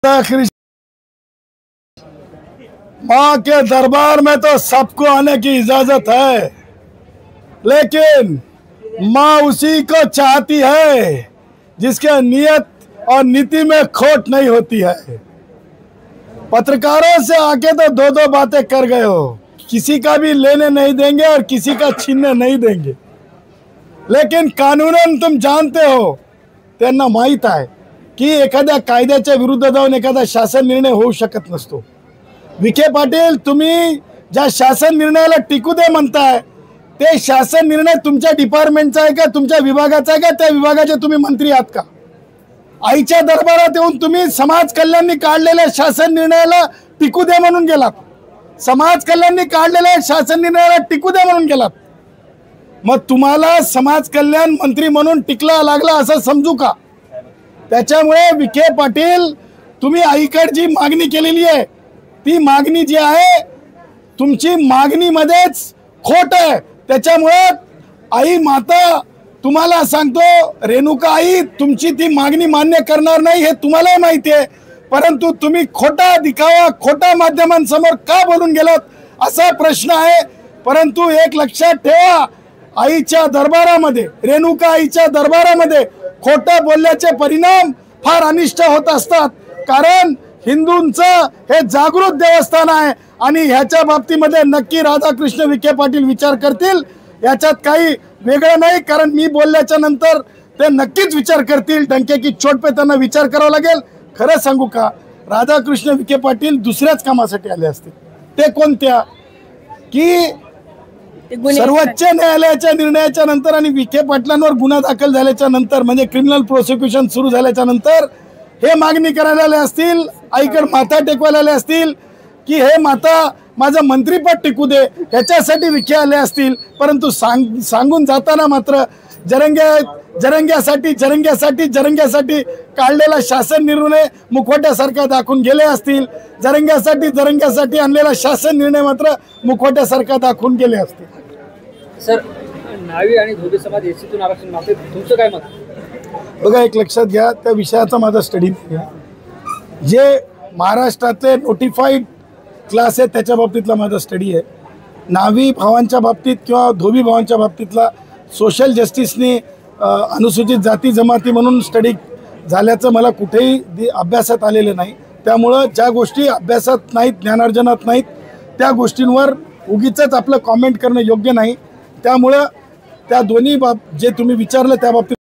माँ के दरबार में तो सबको आने की इजाजत है, लेकिन माँ उसी को चाहती है जिसके नियत और नीति में खोट नहीं होती है। पत्रकारों से आके तो दो दो बातें कर गए हो, किसी का भी लेने नहीं देंगे और किसी का छीनने नहीं देंगे, लेकिन कानूनन तुम जानते हो, त्यांना माहित आहे की एखाद्या कायद्याच्या विरुद्ध जाऊन एखादा शासन निर्णय होऊ शकत नसतो। विखे पाटील, तुम्ही ज्या शासन निर्णयाला टिकू दे म्हणताय ते शासन निर्णय तुमच्या डिपार्टमेंटचा आहे का, तुमच्या विभागाचा आहे का, त्या विभागाचे तुम्ही मंत्री आहात का? आईच्या दरबारात येऊन तुम्ही समाज कल्याणनी काढलेल्या शासन निर्णयाला टिकू दे म्हणून गेलात, समाज कल्याणनी काढलेल्या शासन निर्णयाला टिकू दे म्हणून गेलात। मग तुम्हाला समाज कल्याण मंत्री म्हणून टिकला लागला असं समजू का? त्याच्यामुळे विखे पाटील, तुम्ही आईकडे जी मागणी केलेली आहे ती मागणी जी आहे तुमची मागणीमध्येच खोट आहे। त्याच्यामुळे आई माता, तुम्हाला सांगतो रेणुका आई, तुमची ती मागणी मान्य करणार नाही हे तुम्हालाही माहिती आहे, परंतु तुम्ही खोटा दिखावा खोटा माध्यमांसमोर का बोलून गेलात असा प्रश्न आहे। परंतु एक लक्षात ठेवा, आईच्या दरबारामध्ये, रेणुका आईच्या दरबारामध्ये खोटा बोलल्याचे परिणाम फार अनिष्ट होत असतात, कारण हिंदूंचं हे जागृत देवस्थान आहे आणि ह्याच्या बाबतीमध्ये नक्की राधाकृष्ण विखे पाटील विचार करतील, याच्यात काही वेगळं नाही। कारण मी बोलल्याच्या नंतर ते नक्कीच विचार करतील, डंके की चोट पे त्यांना विचार करावा लागेल। खरं सांगू का, राधाकृष्ण विखे पाटील दुसऱ्याच कामासाठी आले असते, ते कोणत्या की सर्वोच्च न्यायालयाच्या निर्णयाच्या नंतर आणि विखे पाटलांवर गुन्हा दाखल झाल्याच्या नंतर, म्हणजे क्रिमिनल प्रोसिक्युशन सुरू झाल्याच्या नंतर हे मागणी करायला आले असतील, आईकडे माथा टेकवायला आले असतील की हे माता माझं मंत्रीपद टिकू दे, ह्याच्यासाठी विखे आले असतील। परंतु सांगून जाताना मात्र जरंग्यासाठी काढलेला शासन निर्णय मुखवट्यासारखा दाखवून गेले असतील, जरंग्यासाठी आणलेला शासन निर्णय मात्र मुखवट्यासारखा दाखवून गेले असतील। सर, नावी आणि धोबी समाज एसीतून आरक्षण मागते, तुमचं काय मत? बघा, एक लक्षात घ्या, त्या विषयाचा माझा स्टडी आहे, जे महाराष्ट्रातले नोटिफाईड क्लास आहे त्याच्या बाबतीतला माझा स्टडी आहे। नावी भावांच्या बाबतीत किंवा धोबी भावांच्या बाबतीतला सोशल जस्टिसने अनुसूचित जाती जमाती म्हणून स्टडी झाल्याचं मला कुठेही अभ्यासात आलेलं नाही। त्यामुळं ज्या गोष्टी अभ्यासात नाहीत, ज्ञानार्जनात नाहीत, त्या गोष्टींवर उगीचच आपलं कॉमेंट करणं योग्य नाही। त्यामुळं त्या दोन्ही जे तुम्ही विचारलं त्या बाबतीत